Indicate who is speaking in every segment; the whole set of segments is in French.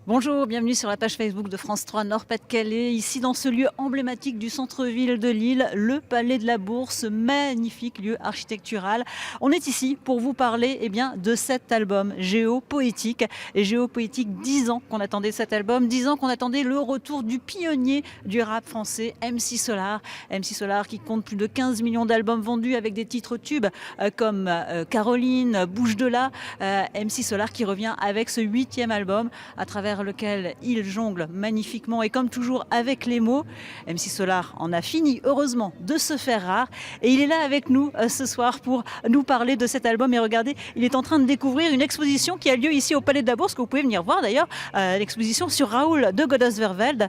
Speaker 1: Bonjour, bienvenue sur la page Facebook de France 3 Nord-Pas-de-Calais. Ici, dans ce lieu emblématique du centre-ville de Lille, le Palais de la Bourse, magnifique lieu architectural. On est ici pour vous parler de cet album Géopoétique. Et Géopoétique, 10 ans qu'on attendait cet album, 10 ans qu'on attendait le retour du pionnier du rap français, MC Solar. MC Solar qui compte plus de 15 millions d'albums vendus avec des titres tubes comme Caroline, Bouge de là. MC Solar qui revient avec ce 8e album à travers lequel il jongle magnifiquement et comme toujours avec les mots. MC Solar en a fini heureusement de se faire rare et il est là avec nous ce soir pour nous parler de cet album. Et regardez, il est en train de découvrir une exposition qui a lieu ici au Palais de la Bourse, que vous pouvez venir voir d'ailleurs, l'exposition sur Raoul de Godeswerveld.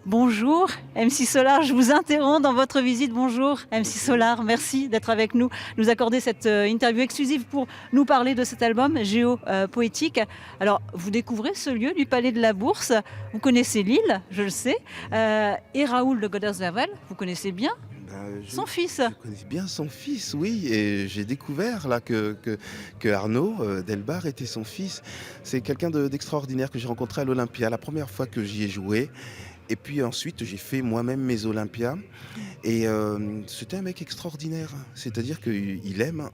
Speaker 1: Bonjour MC Solar, je vous interromps dans votre visite. Bonjour MC Solar, merci d'être avec nous, nous accorder cette interview exclusive pour nous parler de cet album Géopoétique. Alors, vous découvrez ce lieu du Palais de la Bourse, vous connaissez Lille, je le sais, et Raoul de Godeswerveld, vous connaissez bien son fils.
Speaker 2: Je connais bien son fils, oui, et j'ai découvert là que Arnaud Delbar était son fils. C'est quelqu'un d'extraordinaire que j'ai rencontré à l'Olympia, la première fois que j'y ai joué. Et puis ensuite, j'ai fait moi-même mes Olympias. Et c'était un mec extraordinaire. C'est-à-dire qu'il aime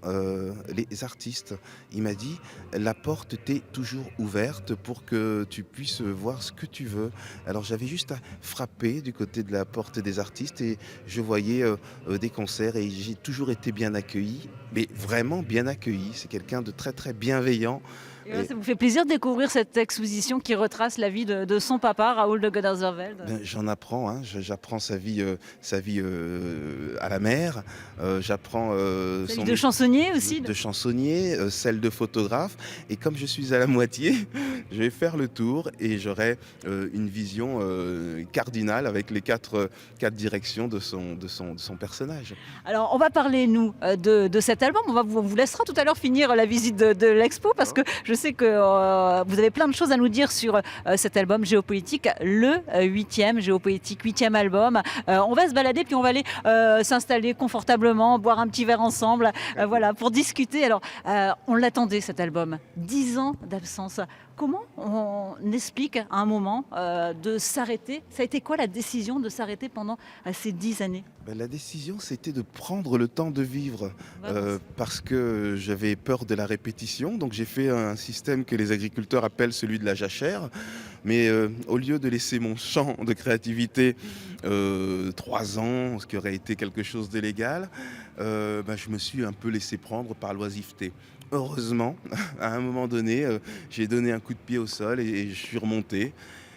Speaker 2: les artistes. Il m'a dit, la porte t'est toujours ouverte pour que tu puisses voir ce que tu veux. Alors j'avais juste à frapper du côté de la porte des artistes et je voyais des concerts et j'ai toujours été bien accueilli. Mais vraiment bien accueilli. C'est quelqu'un de très très bienveillant.
Speaker 1: Et ça vous fait plaisir de découvrir cette exposition qui retrace la vie de son papa, Raoul de Godeswerveld.
Speaker 2: J'en apprends, hein, j'apprends sa vie à la mer, j'apprends
Speaker 1: Celle de chansonnier aussi.
Speaker 2: de chansonnier, celle de photographe. Et comme je suis à la moitié, je vais faire le tour et j'aurai une vision cardinale avec les quatre directions de son personnage.
Speaker 1: Alors, on va parler, nous, de cet album. On vous laissera tout à l'heure finir la visite de l'expo parce que je sais que vous avez plein de choses à nous dire sur cet album Géopoétique, le 8e, Géopoétique, 8e album. On va se balader puis on va aller s'installer confortablement, boire un petit verre ensemble, voilà, pour discuter. Alors, on l'attendait cet album, 10 ans d'absence. Comment on explique à un moment de s'arrêter? Ça a été quoi la décision de s'arrêter pendant ces 10 années?
Speaker 2: La décision, c'était de prendre le temps de vivre parce que j'avais peur de la répétition. Donc j'ai fait un système que les agriculteurs appellent celui de la jachère. Mais au lieu de laisser mon champ de créativité 3 ans, ce qui aurait été quelque chose de légal, je me suis un peu laissé prendre par l'oisiveté. Heureusement, à un moment donné, j'ai donné un coup de pied au sol et je suis remonté.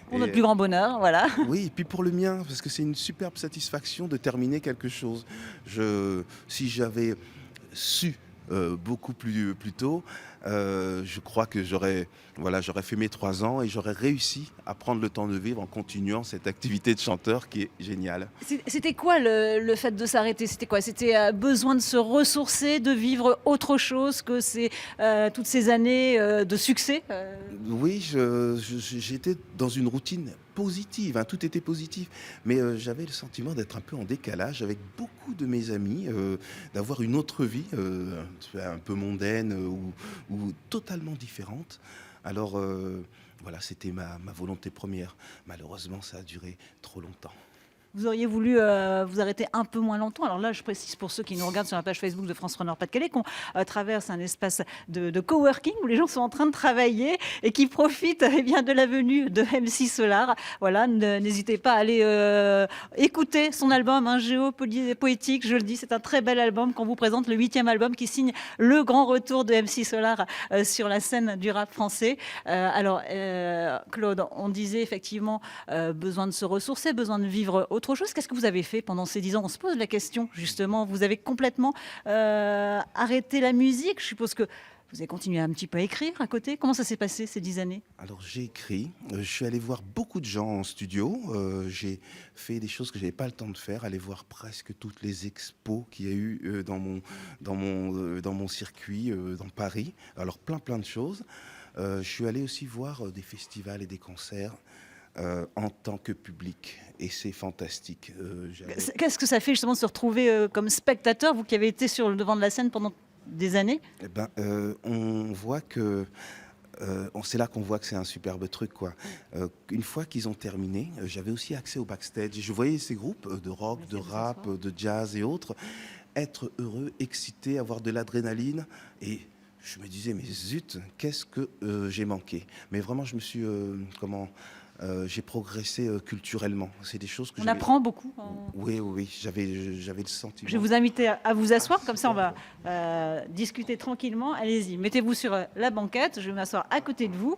Speaker 1: Pour notre plus grand bonheur, voilà.
Speaker 2: Oui, et puis pour le mien, parce que c'est une superbe satisfaction de terminer quelque chose. Si j'avais su beaucoup plus tôt, je crois que j'aurais fait mes 3 ans et j'aurais réussi à prendre le temps de vivre en continuant cette activité de chanteur qui est géniale.
Speaker 1: C'était quoi le fait de s'arrêter? C'était quoi? C'était besoin de se ressourcer, de vivre autre chose que toutes ces années de succès
Speaker 2: Oui, j'étais dans une routine positive, hein, tout était positif, mais j'avais le sentiment d'être un peu en décalage avec beaucoup de mes amis, d'avoir une autre vie, un peu mondaine ou totalement différente. Alors voilà, c'était ma volonté première. Malheureusement, ça a duré trop longtemps.
Speaker 1: Vous auriez voulu vous arrêter un peu moins longtemps. Alors là, je précise pour ceux qui nous regardent sur la page Facebook de France 3 Nord-Pas-de-Calais qu'on traverse un espace de coworking où les gens sont en train de travailler et qui profitent de la venue de MC Solar. Voilà, n'hésitez pas à aller écouter son album, Géopoétique. Je le dis, c'est un très bel album qu'on vous présente, le 8e album qui signe le grand retour de MC Solar sur la scène du rap français. Claude, on disait effectivement besoin de se ressourcer, besoin de vivre autre chose. Qu'est-ce que vous avez fait pendant ces 10 ans? On se pose la question, justement. Vous avez complètement arrêté la musique. Je suppose que vous avez continué un petit peu à écrire à côté. Comment ça s'est passé ces 10 années?
Speaker 2: Alors j'ai écrit, je suis allé voir beaucoup de gens en studio, j'ai fait des choses que je n'avais pas le temps de faire, aller voir presque toutes les expos qu'il y a eu dans mon circuit, dans Paris. Alors plein de choses. Je suis allé aussi voir des festivals et des concerts. En tant que public. Et c'est fantastique.
Speaker 1: Qu'est-ce que ça fait justement de se retrouver comme spectateur, vous qui avez été sur le devant de la scène pendant des années?
Speaker 2: On voit que C'est là qu'on voit que c'est un superbe truc, quoi. Une fois qu'ils ont terminé, j'avais aussi accès au backstage. Je voyais ces groupes de rock, de
Speaker 1: Merci de vous
Speaker 2: rap,
Speaker 1: asseoir.
Speaker 2: de jazz et autres être heureux, excité, avoir de l'adrénaline. Et je me disais, mais zut, qu'est-ce que j'ai manqué. Mais vraiment, je me suis, j'ai progressé culturellement. C'est des choses que
Speaker 1: On
Speaker 2: j'avais.
Speaker 1: apprend beaucoup.
Speaker 2: Oui, oui, oui, j'avais le
Speaker 1: Je vais
Speaker 2: sentiment.
Speaker 1: vous inviter à vous
Speaker 2: Ah,
Speaker 1: asseoir, comme ça on
Speaker 2: superbe.
Speaker 1: va discuter tranquillement. Allez-y, mettez-vous sur la banquette, je vais m'asseoir à côté de vous.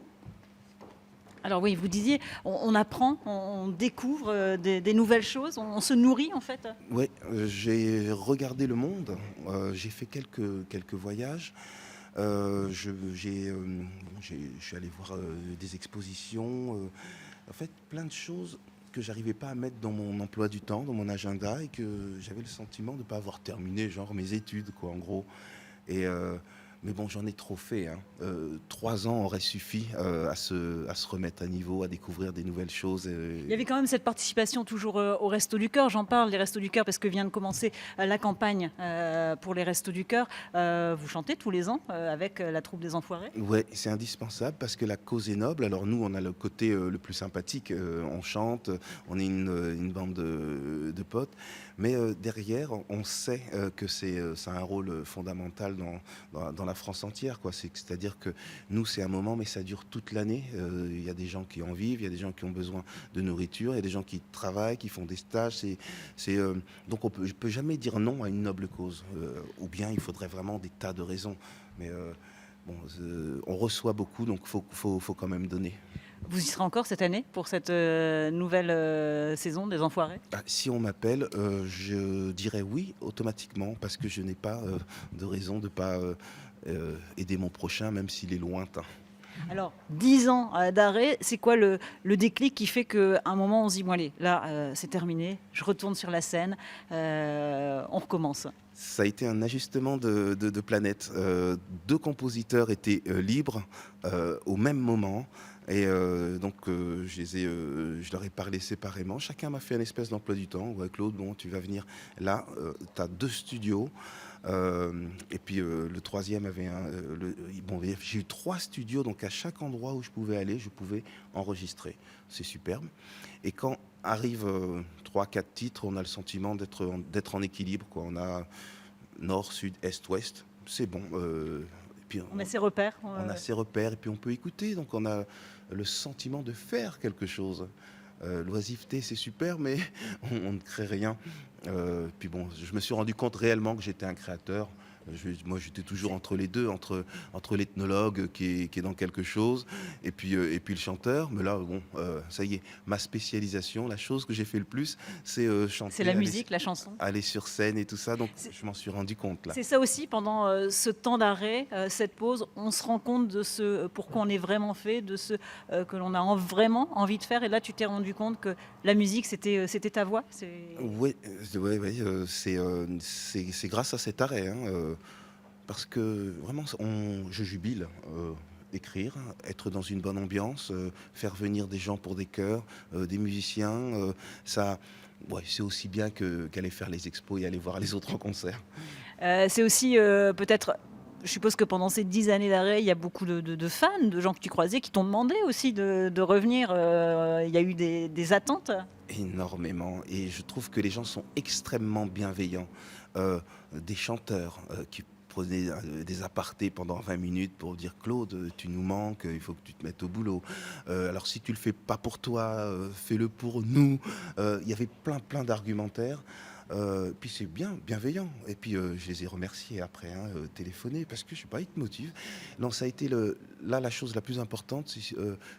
Speaker 1: Alors oui, vous disiez, on apprend, on découvre des nouvelles choses, on se nourrit en fait.
Speaker 2: Oui, j'ai regardé le monde, j'ai fait quelques voyages. Je suis allé voir des expositions, en fait, plein de choses que j'arrivais pas à mettre dans mon emploi du temps, dans mon agenda, et que j'avais le sentiment de ne pas avoir terminé, genre mes études, quoi, en gros. Et, mais bon, j'en ai trop fait, hein. 3 ans auraient suffi à se remettre à niveau, à découvrir des nouvelles choses.
Speaker 1: Il y avait quand même cette participation toujours au Resto du Cœur. J'en parle des Restos du Cœur parce que vient de commencer la campagne pour les Restos du Cœur. Vous chantez tous les ans avec la troupe des Enfoirés.
Speaker 2: Ouais, c'est indispensable parce que la cause est noble. Alors nous, on a le côté le plus sympathique. On chante, on est une bande de potes. Mais derrière, on sait que ça a un rôle fondamental dans la France entière, quoi. C'est-à-dire que nous, c'est un moment, mais ça dure toute l'année. Il y a des gens qui en vivent, il y a des gens qui ont besoin de nourriture, il y a des gens qui travaillent, qui font des stages. Donc je peux jamais dire non à une noble cause. Ou bien il faudrait vraiment des tas de raisons. Mais bon, on reçoit beaucoup, donc faut quand même donner.
Speaker 1: Vous y serez encore cette année pour cette nouvelle saison des Enfoirés.
Speaker 2: Ah, si on m'appelle, je dirais oui automatiquement parce que je n'ai pas de raison de ne pas aider mon prochain, même s'il est lointain.
Speaker 1: Alors, 10 ans d'arrêt, c'est quoi le déclic qui fait qu'à un moment on se dit, bon allez, là c'est terminé, je retourne sur la scène, on recommence.
Speaker 2: Ça a été un ajustement de planète. Deux compositeurs étaient libres au même moment. Et donc, je leur ai parlé séparément. Chacun m'a fait une espèce d'emploi du temps. Ouais, Claude, bon, tu vas venir là. Tu as 2 studios. Et puis le troisième avait bon, j'ai eu 3 studios. Donc, à chaque endroit où je pouvais aller, je pouvais enregistrer. C'est superbe. Et quand arrive 3, 4 titres, on a le sentiment d'être en équilibre, quoi. On a nord, sud, est, ouest. C'est bon. Et puis,
Speaker 1: On a ses repères.
Speaker 2: on a ses repères et puis on peut écouter, donc on a le sentiment de faire quelque chose. L'oisiveté, c'est super, mais on ne crée rien. Puis bon, je me suis rendu compte réellement que j'étais un créateur. Moi, j'étais toujours entre les deux, entre l'ethnologue qui est dans quelque chose, et puis le chanteur. Mais là, bon, ça y est, ma spécialisation, la chose que j'ai fait le plus, c'est chanter,
Speaker 1: C'est la musique, la chanson.
Speaker 2: aller sur scène et tout ça. Donc,
Speaker 1: C'est-
Speaker 2: je m'en suis rendu compte là.
Speaker 1: C'est ça aussi, pendant ce temps d'arrêt, cette pause, on se rend compte de ce pourquoi on est vraiment fait, de ce que l'on a vraiment envie de faire. Et là, tu t'es rendu compte que la musique, c'était ta voix.
Speaker 2: Oui, ouais, ouais, c'est grâce à cet arrêt, hein, parce que vraiment, je jubile. Écrire, être dans une bonne ambiance, faire venir des gens pour des chœurs, des musiciens, ça, ouais, c'est aussi bien qu'aller faire les expos et aller voir les autres en concert.
Speaker 1: C'est aussi peut-être. Je suppose que pendant ces 10 années d'arrêt, il y a beaucoup de fans, de gens que tu croisais, qui t'ont demandé aussi de revenir. Il y a eu des attentes.
Speaker 2: Énormément. Et je trouve que les gens sont extrêmement bienveillants. Des chanteurs qui prenaient des apartés pendant 20 minutes pour dire Claude, tu nous manques, il faut que tu te mettes au boulot. Alors si tu le fais pas pour toi, fais-le pour nous. Il y avait plein d'argumentaires. Puis c'est bienveillant. Et puis je les ai remerciés après, hein, téléphoné, parce que je sais pas, ils te motivent. Non, ça a été là la chose la plus importante. C'est,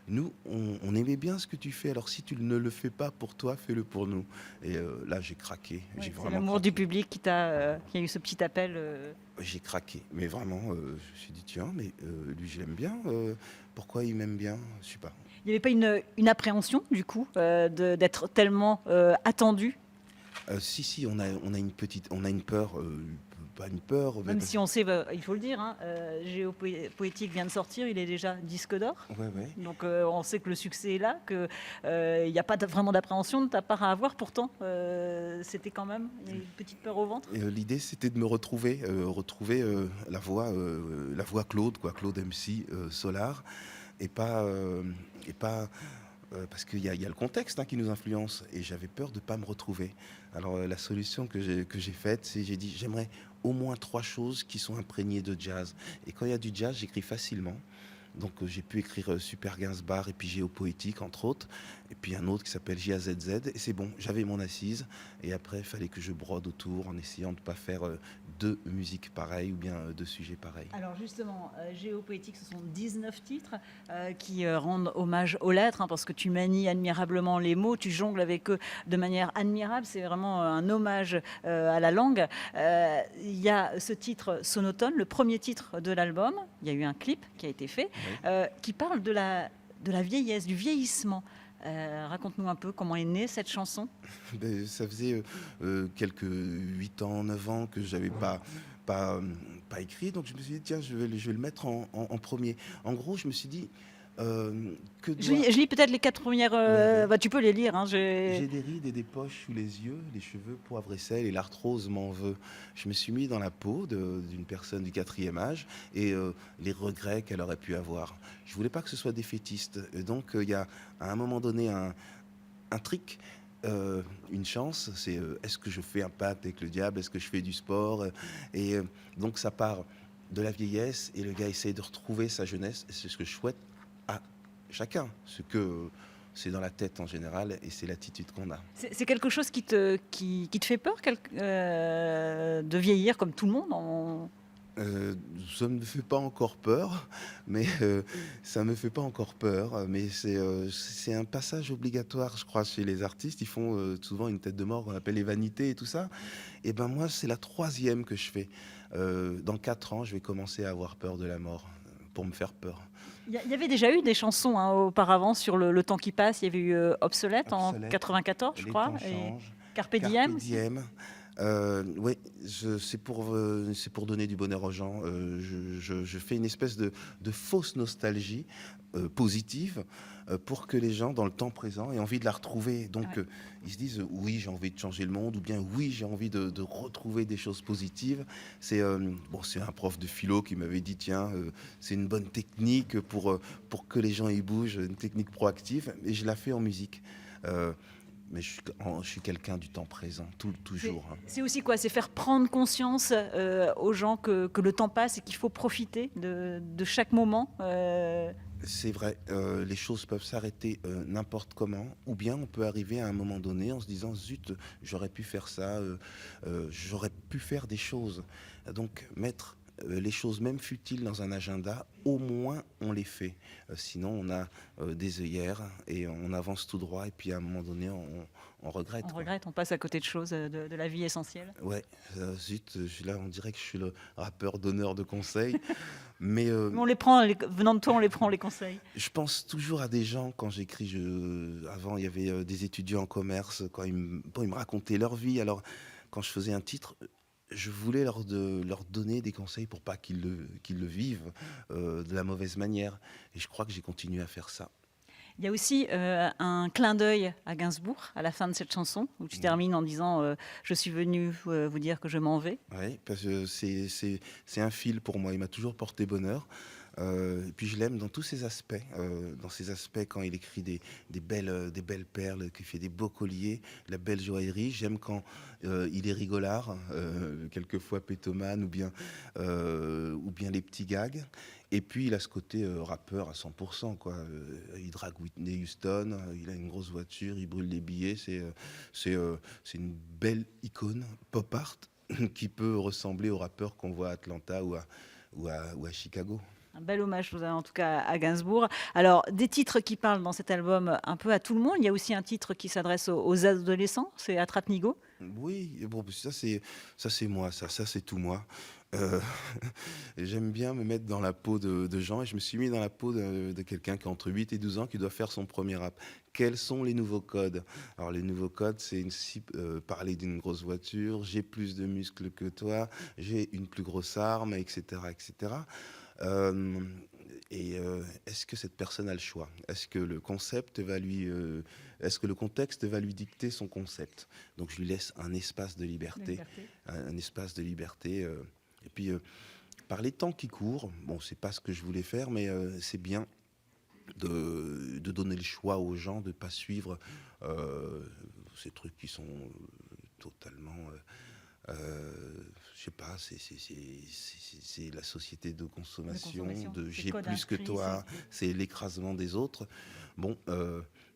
Speaker 2: nous, on aimait bien ce que tu fais. Alors si tu ne le fais pas pour toi, fais-le pour nous. Et là, j'ai craqué.
Speaker 1: Ouais,
Speaker 2: J'ai
Speaker 1: c'est
Speaker 2: vraiment
Speaker 1: l'amour
Speaker 2: craqué.
Speaker 1: du public qui a eu ce petit appel.
Speaker 2: J'ai craqué. Mais vraiment, je me suis dit, tiens, mais lui, je l'aime bien. Pourquoi il m'aime bien? Je sais pas.
Speaker 1: Il n'y avait pas une appréhension, du coup, d'être tellement attendu,
Speaker 2: Si, on a une peur, pas une peur,
Speaker 1: même si on sait, il faut le dire, hein, Géopoétique vient de sortir, il est déjà disque d'or.
Speaker 2: ouais, ouais.
Speaker 1: Donc on sait que le succès est là, qu'il n'y a pas vraiment d'appréhension de ta part à avoir. Pourtant, c'était quand même une petite peur au ventre.
Speaker 2: Et, l'idée, c'était de me retrouver la voix Claude, quoi, Claude MC Solar. et pas parce qu'il y a le contexte, hein, qui nous influence, et j'avais peur de ne pas me retrouver. Alors la solution que j'ai faite, c'est j'ai dit j'aimerais au moins trois choses qui sont imprégnées de jazz. Et quand il y a du jazz, j'écris facilement. Donc j'ai pu écrire Super Gainsbourg et puis Géopoétique entre autres, et puis un autre qui s'appelle JAZZ, et c'est bon, j'avais mon assise, et après il fallait que je brode autour en essayant de ne pas faire deux musiques pareilles ou bien deux sujets pareils.
Speaker 1: Alors justement, Géopoétique, ce sont 19 titres qui rendent hommage aux lettres, hein, parce que tu manies admirablement les mots, tu jongles avec eux de manière admirable, c'est vraiment un hommage à la langue. Il y a ce titre Sonotone, le premier titre de l'album, il y a eu un clip qui a été fait,
Speaker 2: Oui.
Speaker 1: qui parle de la vieillesse, du vieillissement. Raconte-nous un peu comment est née cette chanson.
Speaker 2: Ben, ça faisait quelques 8 ans, 9 ans que j'avais pas, pas écrit, donc je me suis dit, tiens, je vais le mettre en premier. En gros, je me suis dit, que
Speaker 1: Je
Speaker 2: doit...
Speaker 1: lis, je lis peut-être les 4 premières.
Speaker 2: Ouais.
Speaker 1: Bah, tu peux les lire. Hein,
Speaker 2: J'ai des rides et des poches sous les yeux, les cheveux poivre et sel, et l'arthrose m'en veut. Je me suis mis dans la peau d'une personne du quatrième âge, et les regrets qu'elle aurait pu avoir. Je voulais pas que ce soit défaitiste. Et donc il y a à un moment donné un trick, une chance, c'est est-ce que je fais un pacte avec le diable, est-ce que je fais du sport, et donc ça part de la vieillesse, et le gars essaie de retrouver sa jeunesse, et c'est ce que je souhaite à chacun, ce que c'est dans la tête en général, et c'est l'attitude qu'on a.
Speaker 1: c'est quelque chose qui te fait peur de vieillir comme tout le monde
Speaker 2: Ça ne me fait pas encore peur, mais ça me fait pas encore peur, mais c'est un passage obligatoire, je crois, chez les artistes. Ils font souvent une tête de mort qu'on appelle les vanités et tout ça. Et ben moi, c'est la troisième que je fais. Dans 4 ans, je vais commencer à avoir peur de la mort, pour me faire peur.
Speaker 1: Il y avait déjà eu des chansons, hein, auparavant sur le temps qui passe. Il y avait eu Obsolète en
Speaker 2: Obsolète,
Speaker 1: 94, je
Speaker 2: les
Speaker 1: crois,
Speaker 2: temps
Speaker 1: et
Speaker 2: changent.
Speaker 1: Carpe
Speaker 2: Carpe
Speaker 1: Diem aussi.
Speaker 2: diem. Oui, c'est pour donner du bonheur aux gens. Je fais une espèce de fausse nostalgie positive, pour que les gens, dans le temps présent, aient envie de la retrouver. Donc,
Speaker 1: Ouais.
Speaker 2: ils se disent oui, j'ai envie de changer le monde, ou bien oui, j'ai envie de retrouver des choses positives. C'est un prof de philo qui m'avait dit tiens, c'est une bonne technique pour que les gens y bougent, une technique proactive, et je la fais en musique. Euh, mais je suis quelqu'un du temps présent, toujours. Hein.
Speaker 1: C'est aussi quoi? C'est faire prendre conscience aux gens que le temps passe et qu'il faut profiter de chaque moment.
Speaker 2: C'est vrai, les choses peuvent s'arrêter n'importe comment, ou bien on peut arriver à un moment donné en se disant zut, j'aurais pu faire ça, j'aurais pu faire des choses. Donc mettre les choses même futiles dans un agenda, au moins on les fait. Sinon on a des œillères et on avance tout droit, et puis à un moment donné on regrette.
Speaker 1: On
Speaker 2: Quoi.
Speaker 1: regrette, on passe à côté de choses de la vie essentielle.
Speaker 2: Ouais, zut, là on dirait que je suis le rappeur donneur de conseils, mais
Speaker 1: Mais on les prend, venant de toi, on les prend, les conseils.
Speaker 2: je pense toujours à des gens quand j'écris. Avant, il y avait des étudiants en commerce, quand ils me racontaient leur vie. Alors, quand je faisais un titre, je voulais leur donner des conseils pour pas qu'ils le vivent de la mauvaise manière. Et je crois que j'ai continué à faire ça.
Speaker 1: Il y a aussi un clin d'œil à Gainsbourg à la fin de cette chanson, où tu termines en disant je suis venu vous dire que je m'en vais.
Speaker 2: Oui, parce que c'est un fil pour moi. Il m'a toujours porté bonheur. Et puis je l'aime dans tous ses aspects. Dans ses aspects, quand il écrit des belles perles, qu'il fait des beaux colliers, de la belle joaillerie. J'aime quand il est rigolard, quelquefois pétomane, ou bien les petits gags. Et puis il a ce côté rappeur à 100%, quoi. Il drague Whitney Houston, il a une grosse voiture, il brûle des billets. C'est une belle icône pop art qui peut ressembler aux rappeurs qu'on voit à Atlanta ou à Chicago.
Speaker 1: Un bel hommage, en tout cas, à Gainsbourg. Alors, des titres qui parlent dans cet album un peu à tout le monde. Il y a aussi un titre qui s'adresse aux adolescents, c'est Attrape-Nigo.
Speaker 2: Oui, et bon, ça c'est moi, ça c'est tout moi. Euh, J'aime bien me mettre dans la peau de gens, et je me suis mis dans la peau de quelqu'un qui a entre 8 et 12 ans qui doit faire son premier rap. Quels sont les nouveaux codes? Alors les nouveaux codes, c'est parler d'une grosse voiture, j'ai plus de muscles que toi, j'ai une plus grosse arme, etc., etc. Euh, Est-ce que cette personne a le choix? Est-ce que est-ce que le contexte va lui dicter son concept? Donc je lui laisse un espace de liberté, un espace de liberté. Et puis par les temps qui courent, bon, c'est pas ce que je voulais faire, mais c'est bien de donner le choix aux gens de ne pas suivre ces trucs qui sont totalement... je sais pas, c'est la société de consommation, de j'ai plus que toi, c'est l'écrasement des autres. Bon,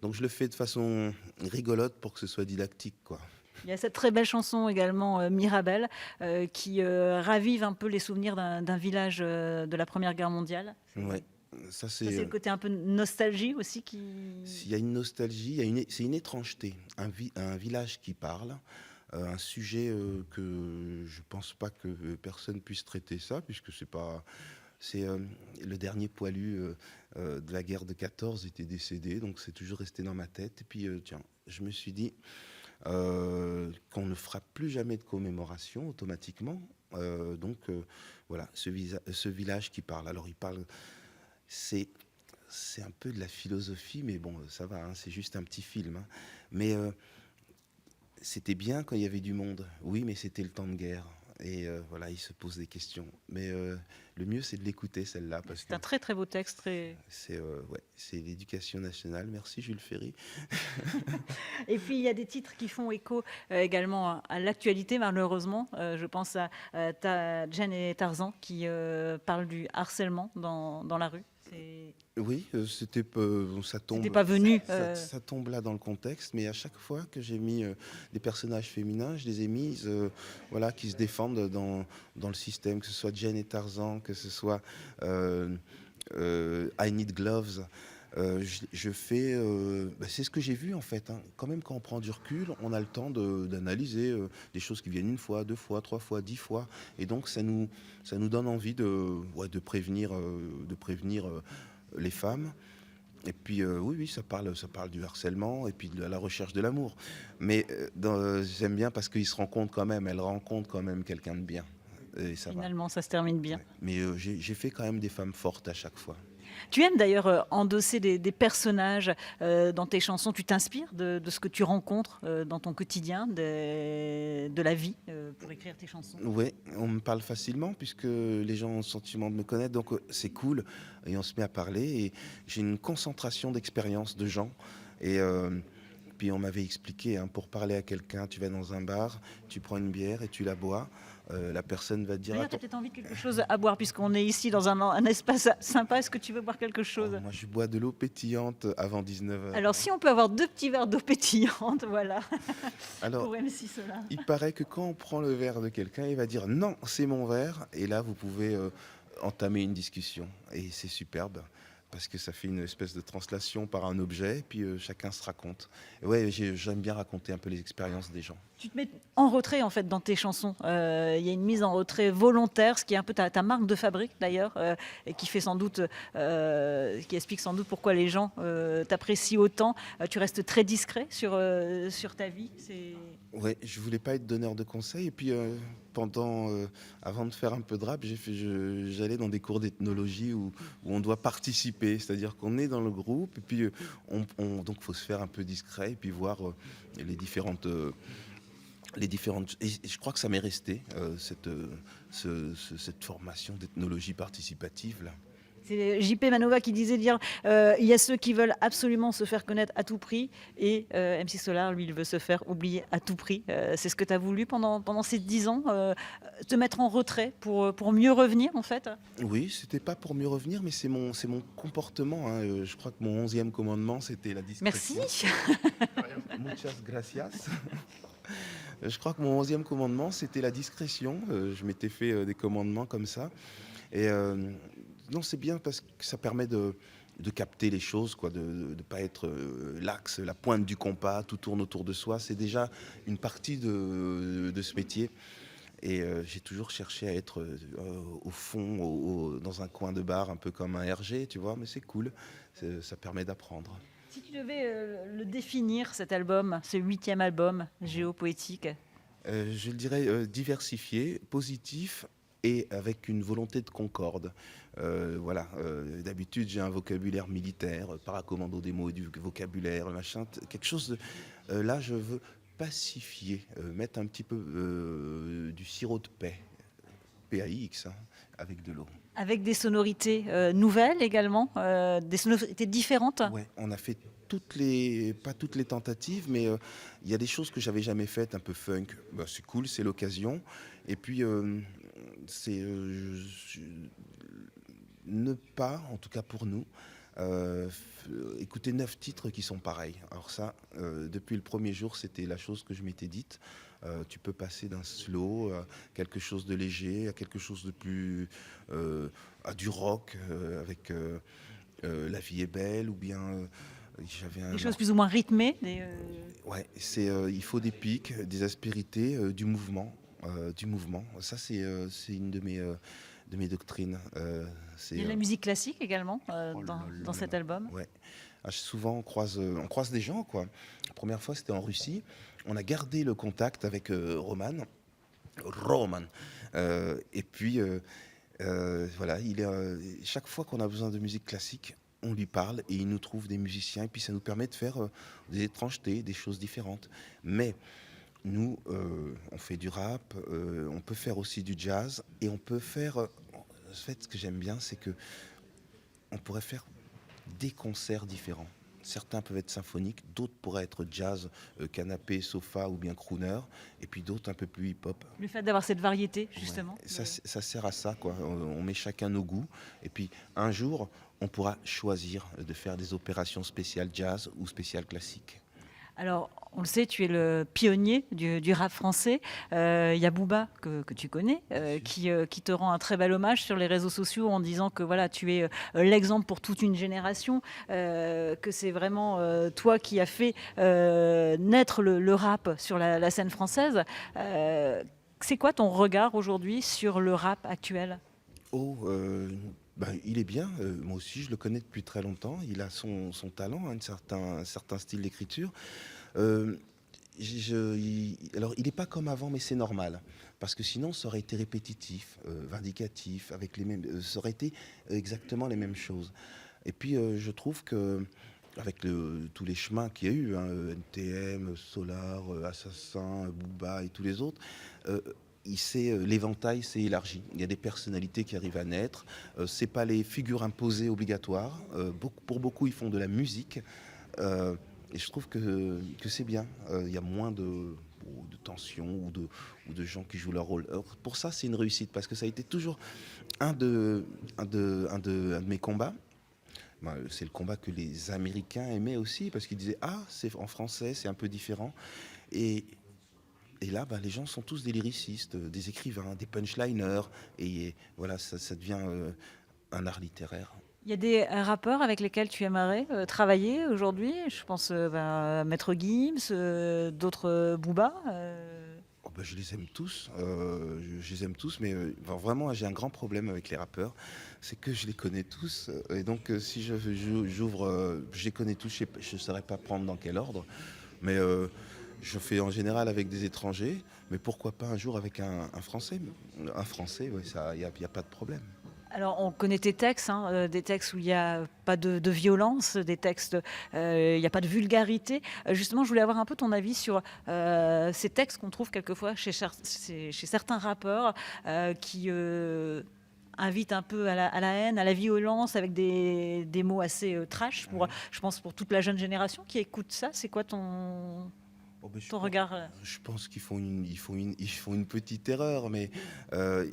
Speaker 2: donc je le fais de façon rigolote pour que ce soit didactique, quoi.
Speaker 1: Il y a cette très belle chanson également, Mirabelle, qui ravive un peu les souvenirs d'un village de la Première Guerre mondiale.
Speaker 2: Ouais, ça c'est...
Speaker 1: C'est le côté un peu nostalgie aussi qui...
Speaker 2: Il y a une nostalgie, c'est une étrangeté, un village qui parle. Un sujet que je pense pas que personne puisse traiter ça, puisque c'est le dernier poilu de la guerre de 14 était décédé, donc c'est toujours resté dans ma tête. Et puis tiens, je me suis dit qu'on ne fera plus jamais de commémoration automatiquement. Donc voilà, ce village qui parle. Alors il parle, c'est un peu de la philosophie, mais bon, ça va, hein, c'est juste un petit film. Hein. Mais c'était bien quand il y avait du monde. Oui, mais c'était le temps de guerre. Et voilà, il se pose des questions. Mais le mieux, c'est de l'écouter, celle-là.
Speaker 1: C'est un très très beau texte. Très...
Speaker 2: c'est l'éducation nationale. Merci, Jules Ferry.
Speaker 1: Et puis, il y a des titres qui font écho également à l'actualité, malheureusement. Je pense à Jane et Tarzan qui parlent du harcèlement dans la rue.
Speaker 2: Oui, c'était ça tombe.
Speaker 1: C'était pas venu.
Speaker 2: Ça tombe là dans le contexte, mais à chaque fois que j'ai mis des personnages féminins, je les ai mises, voilà, qui se défendent dans le système, que ce soit Jane et Tarzan, que ce soit I Need Gloves. Je fais, c'est ce que j'ai vu en fait. Hein. Quand même, quand on prend du recul, on a le temps d'analyser des choses qui viennent une fois, deux fois, trois fois, 10 fois, et donc ça nous donne envie de prévenir les femmes. Et puis oui, ça parle du harcèlement et puis de la recherche de l'amour. Mais j'aime bien parce qu'ils se rencontrent quand même. Elle rencontre quand même quelqu'un de bien. Et ça
Speaker 1: Finalement, ça se termine bien.
Speaker 2: Ouais. Mais j'ai fait quand même des femmes fortes à chaque fois.
Speaker 1: Tu aimes d'ailleurs endosser des personnages dans tes chansons. Tu t'inspires de ce que tu rencontres dans ton quotidien, de la vie, pour écrire tes chansons.
Speaker 2: Oui, on me parle facilement puisque les gens ont le sentiment de me connaître, donc c'est cool. Et on se met à parler et j'ai une concentration d'expériences de gens. Et puis on m'avait expliqué, hein, pour parler à quelqu'un, tu vas dans un bar, tu prends une bière et tu la bois. La personne va te dire...
Speaker 1: D'ailleurs, tu as peut-être envie de quelque chose à boire, puisqu'on est ici dans un espace sympa. Est-ce que tu veux boire quelque chose?
Speaker 2: Moi, je bois de l'eau pétillante avant 19h.
Speaker 1: Alors, si on peut avoir 2 petits verres d'eau pétillante, voilà.
Speaker 2: Alors,
Speaker 1: pour MC Solar.
Speaker 2: Il paraît que quand on prend le verre de quelqu'un, il va dire « Non, c'est mon verre ». Et là, vous pouvez entamer une discussion. Et c'est superbe. Parce que ça fait une espèce de translation par un objet, et puis chacun se raconte. Et ouais, j'aime bien raconter un peu les expériences des gens. Tu
Speaker 1: te mets en retrait en fait dans tes chansons. Il y a une mise en retrait volontaire, ce qui est un peu ta marque de fabrique d'ailleurs, et qui fait sans doute, qui explique sans doute pourquoi les gens t'apprécient autant. Tu restes très discret sur ta vie.
Speaker 2: Ouais, je voulais pas être donneur de conseils, et puis avant de faire un peu de rap, j'allais dans des cours d'ethnologie où on doit participer, c'est-à-dire qu'on est dans le groupe, et puis donc faut se faire un peu discret, et puis voir les différentes. Et je crois que ça m'est resté, cette formation d'ethnologie participative là.
Speaker 1: C'est JP Manova qui disait dire il y a ceux qui veulent absolument se faire connaître à tout prix et MC Solar, lui, il veut se faire oublier à tout prix. C'est ce que tu as voulu pendant ces 10 ans, te mettre en retrait pour mieux revenir en fait?
Speaker 2: Oui, c'était pas pour mieux revenir, mais c'est mon comportement. Hein. Je crois que mon 11e commandement, c'était la discrétion.
Speaker 1: Merci.
Speaker 2: Muchas gracias. Je crois que mon 11e commandement, c'était la discrétion. Je m'étais fait des commandements comme ça. Et non, c'est bien parce que ça permet de capter les choses, quoi, de ne pas être l'axe, la pointe du compas, tout tourne autour de soi. C'est déjà une partie de ce métier. Et j'ai toujours cherché à être au fond, dans un coin de bar, un peu comme un RG, tu vois, mais c'est cool, ça permet d'apprendre.
Speaker 1: Si tu devais le définir, cet album, ce 8e album, Géopoétique?
Speaker 2: Je le dirais diversifié, positif et avec une volonté de concorde. Voilà, d'habitude j'ai un vocabulaire militaire, paracommando des mots et du vocabulaire, machin, quelque chose de... là je veux pacifier, mettre un petit peu du sirop de paix, PAIX, hein, avec de l'eau.
Speaker 1: Avec des sonorités nouvelles également, des sonorités différentes.
Speaker 2: Ouais, on a fait pas toutes les tentatives, mais il y a des choses que j'avais jamais faites, un peu funk. Bah, c'est cool, c'est l'occasion. Et puis, c'est ne pas, en tout cas pour nous, écouter 9 titres qui sont pareils. Alors ça, depuis le premier jour, c'était la chose que je m'étais dite. Tu peux passer d'un slow à quelque chose de léger, à quelque chose de plus... à du rock, avec La vie est belle, ou bien... j'avais
Speaker 1: Des
Speaker 2: un...
Speaker 1: choses plus ou moins rythmées.
Speaker 2: Ouais, il faut des pics, des aspérités, du mouvement. Ça, c'est une de mes doctrines.
Speaker 1: Il y
Speaker 2: C'est
Speaker 1: a de la musique classique également
Speaker 2: oh là
Speaker 1: dans
Speaker 2: là
Speaker 1: cet
Speaker 2: là.
Speaker 1: album.
Speaker 2: Ouais. Ah, souvent, on croise des gens, quoi. La première fois, c'était en Russie. On a gardé le contact avec Roman. Et puis, voilà, chaque fois qu'on a besoin de musique classique, on lui parle et il nous trouve des musiciens. Et puis, ça nous permet de faire des étrangetés, des choses différentes. Mais nous, on fait du rap, on peut faire aussi du jazz et on peut faire. En fait, ce que j'aime bien, c'est que on pourrait faire des concerts différents. Certains peuvent être symphoniques, d'autres pourraient être jazz, canapé, sofa ou bien crooner, et puis d'autres un peu plus hip-hop.
Speaker 1: Le fait d'avoir cette variété,
Speaker 2: Ouais.
Speaker 1: justement.
Speaker 2: Ça sert à ça, quoi. On met chacun nos goûts, et puis un jour, on pourra choisir de faire des opérations spéciales jazz ou spéciales classiques.
Speaker 1: Alors, on le sait, tu es le pionnier du rap français. Il y a Booba, que tu connais, qui te rend un très bel hommage sur les réseaux sociaux en disant que voilà, tu es l'exemple pour toute une génération, que c'est vraiment toi qui as fait naître le rap sur la scène française. C'est quoi ton regard aujourd'hui sur le rap actuel?
Speaker 2: Oh, ben, il est bien. Moi aussi, je le connais depuis très longtemps. Il a son talent, hein, un certain style d'écriture. Euh, alors, il n'est pas comme avant, mais c'est normal. Parce que sinon, ça aurait été répétitif, vindicatif, avec les mêmes, ça aurait été exactement les mêmes choses. Et puis, je trouve que, avec tous les chemins qu'il y a eu, hein, NTM, Solar, Assassin, Booba et tous les autres, euh, l'éventail s'est élargi. Il y a des personnalités qui arrivent à naître. C'est pas les figures imposées obligatoires. Pour beaucoup, ils font de la musique. Et je trouve que c'est bien. Il y a moins de tension ou de gens qui jouent leur rôle. Alors, pour ça, c'est une réussite parce que ça a été toujours un de mes combats. Ben, c'est le combat que les Américains aimaient aussi parce qu'ils disaient ah, c'est en français, c'est un peu différent. Et, et là, ben, les gens sont tous des lyricistes, des écrivains, des punchliners. Et voilà, ça devient un art littéraire.
Speaker 1: Il y a des rappeurs avec lesquels tu aimerais travailler aujourd'hui. Je pense à Maître Gims, d'autres Booba.
Speaker 2: Oh, ben, je les aime tous, je les aime tous, mais enfin, vraiment j'ai un grand problème avec les rappeurs, c'est que je les connais tous, et donc si j'ouvre, je les connais tous, je ne saurais pas prendre dans quel ordre, mais je fais en général avec des étrangers, mais pourquoi pas un jour avec un Français? Un Français, oui, y a pas de problème.
Speaker 1: Alors, on connaît tes textes, hein, des textes où il n'y a pas de violence, des textes, il n'y a pas de vulgarité. Justement, je voulais avoir un peu ton avis sur ces textes qu'on trouve quelquefois chez certains rappeurs qui invitent un peu à la haine, à la violence, avec des mots assez trash, je pense, pour toute la jeune génération qui écoute ça. C'est quoi
Speaker 2: Oh, ben,
Speaker 1: ton regard
Speaker 2: je pense qu'ils font une petite erreur, mais euh,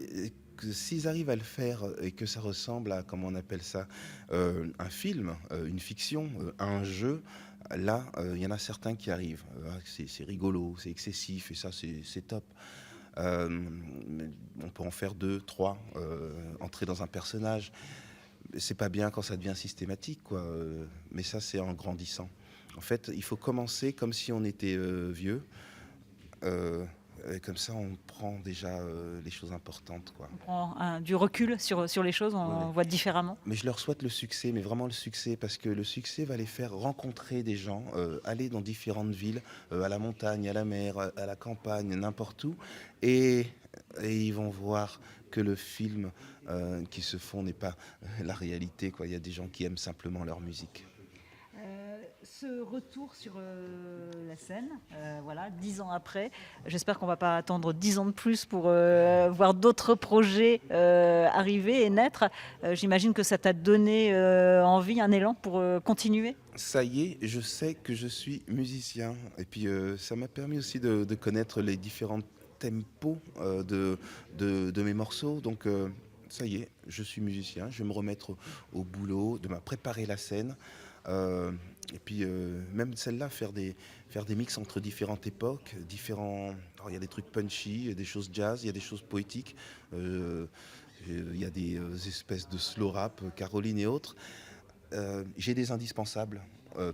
Speaker 2: s'ils arrivent à le faire et que ça ressemble à, comment on appelle ça, un film, une fiction, un jeu, là, il y en a certains qui arrivent. C'est rigolo, c'est excessif et ça, c'est top. On peut en faire deux, trois, entrer dans un personnage. C'est pas bien quand ça devient systématique, quoi. Mais ça, c'est en grandissant. En fait, il faut commencer comme si on était vieux. Et comme ça, on prend déjà les choses importantes, quoi.
Speaker 1: on prend du recul sur les choses,
Speaker 2: Ouais, ouais.
Speaker 1: on voit différemment?
Speaker 2: Mais je leur souhaite le succès, mais vraiment le succès, parce que le succès va les faire rencontrer des gens, aller dans différentes villes, à la montagne, à la mer, à la campagne, n'importe où, et, et ils vont voir que le film qui se font n'est pas la réalité, quoi. Il y a des gens qui aiment simplement leur musique.
Speaker 1: Ce retour sur la scène, voilà, 10 ans après, j'espère qu'on ne va pas attendre 10 ans de plus pour voir d'autres projets arriver et naître. J'imagine que ça t'a donné envie, un élan pour continuer.
Speaker 2: Ça y est, je sais que je suis musicien. Et puis ça m'a permis aussi de connaître les différents tempos de mes morceaux. Donc ça y est, je suis musicien. Je vais me remettre au boulot, de me préparer la scène. Euh, et puis même celle-là, faire des mix entre différentes époques, différents. Alors, il y a des trucs punchy, il y a des choses jazz, il y a des choses poétiques, il y a des espèces de slow rap, Caroline et autres. J'ai des indispensables.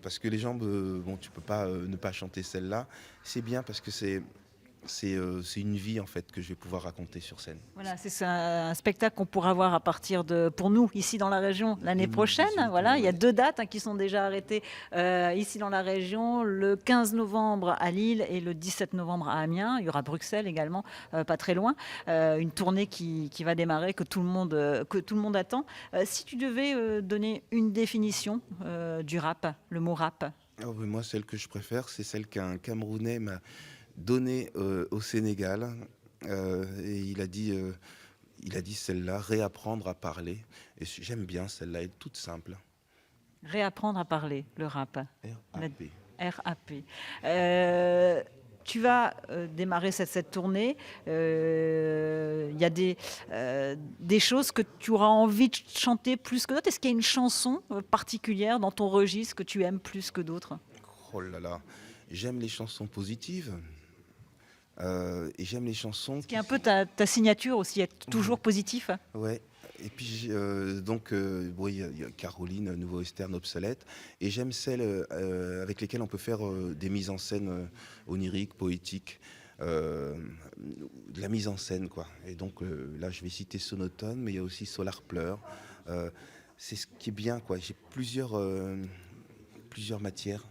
Speaker 2: Parce que les gens, bon, tu peux pas ne pas chanter celle-là. C'est bien parce que c'est une vie en fait que je vais pouvoir raconter sur scène.
Speaker 1: Voilà, c'est ça, un spectacle qu'on pourra voir à partir de, pour nous, ici dans la région, l'année prochaine.
Speaker 2: 2018,
Speaker 1: Voilà, il y a
Speaker 2: ouais.
Speaker 1: 2 dates qui sont déjà arrêtées ici dans la région, le 15 novembre à Lille et le 17 novembre à Amiens. Il y aura Bruxelles également, pas très loin. Une tournée qui va démarrer, que tout le monde attend. Si tu devais donner une définition du rap, le mot rap.
Speaker 2: Ah oui, moi, celle que je préfère, c'est celle qu'un Camerounais m'a donnée au Sénégal. Et il a dit celle-là, réapprendre à parler. Et j'aime bien celle-là, elle est toute simple.
Speaker 1: Réapprendre à parler, le rap. La
Speaker 2: RAP.
Speaker 1: RAP. Tu vas démarrer cette tournée. Il y a des choses que tu auras envie de chanter plus que d'autres. Est-ce qu'il y a une chanson particulière dans ton registre que tu aimes plus que d'autres?
Speaker 2: Oh là là, j'aime les chansons positives. Et j'aime les chansons
Speaker 1: Ce qui est un peu ta signature aussi, être
Speaker 2: Mhm.
Speaker 1: toujours positif.
Speaker 2: Ouais. Et puis bon, il y a Caroline, nouveau western obsolète, et j'aime celles avec lesquelles on peut faire des mises en scène oniriques, poétiques, euh, de la mise en scène quoi. Et donc là, je vais citer Sonotone, mais il y a aussi Solar Pleur. Euh, c'est ce qui est bien quoi. J'ai plusieurs matières.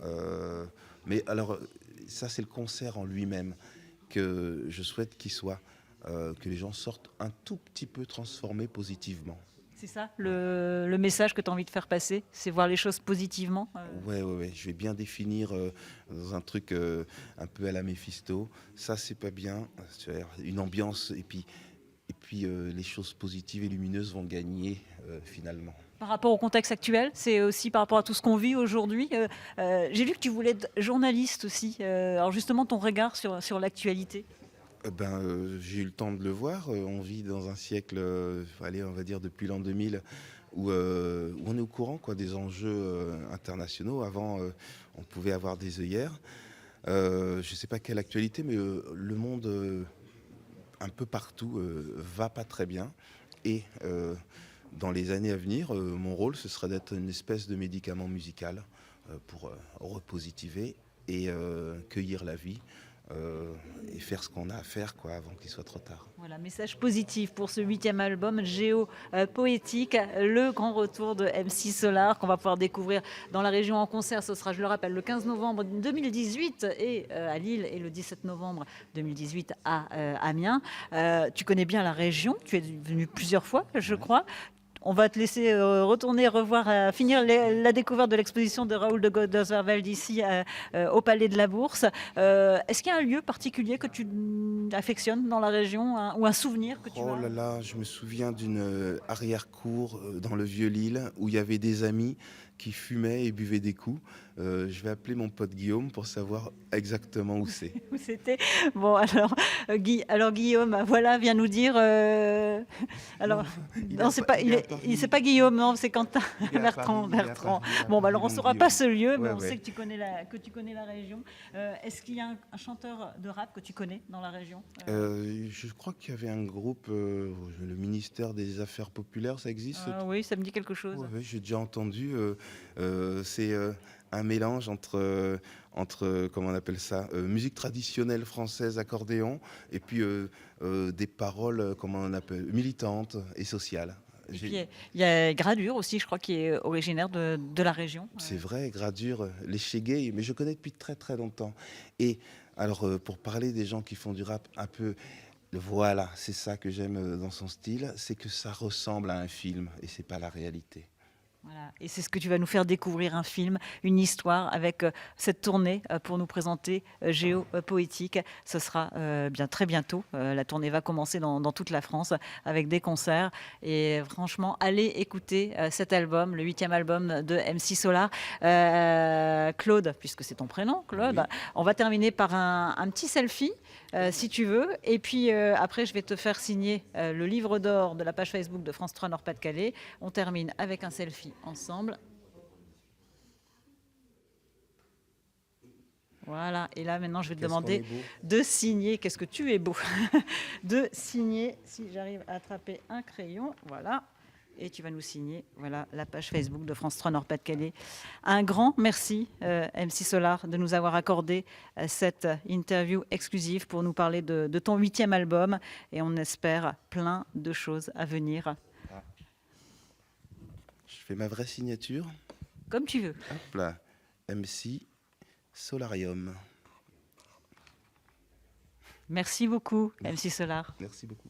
Speaker 2: Euh, mais alors, ça c'est le concert en lui-même que je souhaite qu'il soit, que les gens sortent un tout petit peu transformés positivement.
Speaker 1: C'est ça, le message que tu as envie de faire passer, c'est voir les choses positivement.
Speaker 2: Ouais, ouais, ouais. Je vais bien définir dans un truc un peu à la Méphisto. Ça, c'est pas bien. C'est-à-dire une ambiance et puis les choses positives et lumineuses vont gagner finalement.
Speaker 1: Par rapport au contexte actuel, c'est aussi par rapport à tout ce qu'on vit aujourd'hui. J'ai vu que tu voulais être journaliste aussi. Alors justement, ton regard sur l'actualité.
Speaker 2: J'ai eu le temps de le voir. On vit dans un siècle, allez, on va dire depuis l'an 2000, où on est au courant quoi, des enjeux internationaux. Avant, on pouvait avoir des œillères. Je ne sais pas quelle actualité, mais le monde, un peu partout, va pas très bien. Et dans les années à venir, mon rôle, ce serait d'être une espèce de médicament musical pour repositiver et cueillir la vie euh, et faire ce qu'on a à faire quoi, avant qu'il soit trop tard.
Speaker 1: Voilà, message positif pour ce 8e album Géo Poétique, le grand retour de MC Solar qu'on va pouvoir découvrir dans la région en concert. Ce sera, je le rappelle, le 15 novembre 2018 et à Lille et le 17 novembre 2018 à Amiens. Tu connais bien la région, tu es venu plusieurs fois, je
Speaker 2: Ouais.
Speaker 1: crois. On va te laisser retourner revoir, finir la découverte de l'exposition de Raoul de Goderswerveld ici au Palais de la Bourse. Est-ce qu'il y a un lieu particulier que tu affectionnes dans la région ou un souvenir que tu
Speaker 2: Oh
Speaker 1: as?
Speaker 2: là là, je me souviens d'une arrière-cour dans le Vieux-Lille où il y avait des amis qui fumaient et buvaient des coups. Je vais appeler mon pote Guillaume pour savoir exactement où c'est.
Speaker 1: Où c'était? Bon, alors, alors Guillaume, voilà, viens nous dire.
Speaker 2: Non,
Speaker 1: Alors,
Speaker 2: il est
Speaker 1: non,
Speaker 2: à,
Speaker 1: c'est
Speaker 2: Pa-
Speaker 1: pas,
Speaker 2: il est à
Speaker 1: c'est
Speaker 2: Paris.
Speaker 1: pas Guillaume, non, c'est Quentin
Speaker 2: Il est à
Speaker 1: Bertrand.
Speaker 2: Paris, il est à
Speaker 1: Bertrand.
Speaker 2: Paris, il est à
Speaker 1: Bon, bah,
Speaker 2: Paris,
Speaker 1: alors on ne
Speaker 2: mon
Speaker 1: saura pas
Speaker 2: Guillaume.
Speaker 1: ce lieu, mais
Speaker 2: Ouais,
Speaker 1: on sait
Speaker 2: ouais.
Speaker 1: que tu connais la région. Est-ce qu'il y a un chanteur de rap que tu connais dans la région?
Speaker 2: Je crois qu'il y avait un groupe, le ministère des Affaires populaires, ça existe?
Speaker 1: Oui, ça me dit quelque chose.
Speaker 2: Ouais, ouais, j'ai déjà entendu. C'est un mélange entre comment on appelle ça, musique traditionnelle française, accordéon, et puis des paroles, comment on appelle, militantes et sociales.
Speaker 1: Et puis, il y a Gradure aussi, je crois, qui est originaire de la région.
Speaker 2: C'est vrai, Gradure, les Shégay, mais je connais depuis très très longtemps. Et alors, pour parler des gens qui font du rap un peu, voilà, c'est ça que j'aime dans son style, c'est que ça ressemble à un film et c'est pas la réalité.
Speaker 1: Voilà. Et c'est ce que tu vas nous faire découvrir, un film, une histoire avec cette tournée pour nous présenter Géopoétique. Ce sera bien très bientôt. La tournée va commencer dans toute la France avec des concerts. Et franchement, allez écouter cet album, le 8e album de MC Solar. Claude, puisque c'est ton prénom, Claude,
Speaker 2: Oui.
Speaker 1: on va terminer par un petit selfie, si tu veux. Et puis après, je vais te faire signer le livre d'or de la page Facebook de France 3 Nord-Pas-de-Calais. On termine avec un selfie ensemble. Voilà, et là maintenant je vais te demander de signer, qu'est-ce que tu es beau, de signer, si j'arrive à attraper un crayon, voilà, et tu vas nous signer, voilà, la page Facebook de France 3 Nord-Pas-de-Calais. Un grand merci, MC Solar, de nous avoir accordé cette interview exclusive pour nous parler de ton 8e album, et on espère plein de choses à venir.
Speaker 2: Je fais ma vraie signature.
Speaker 1: Comme tu veux.
Speaker 2: Hop là, MC Solarium.
Speaker 1: Merci beaucoup, MC Solar.
Speaker 2: Merci beaucoup.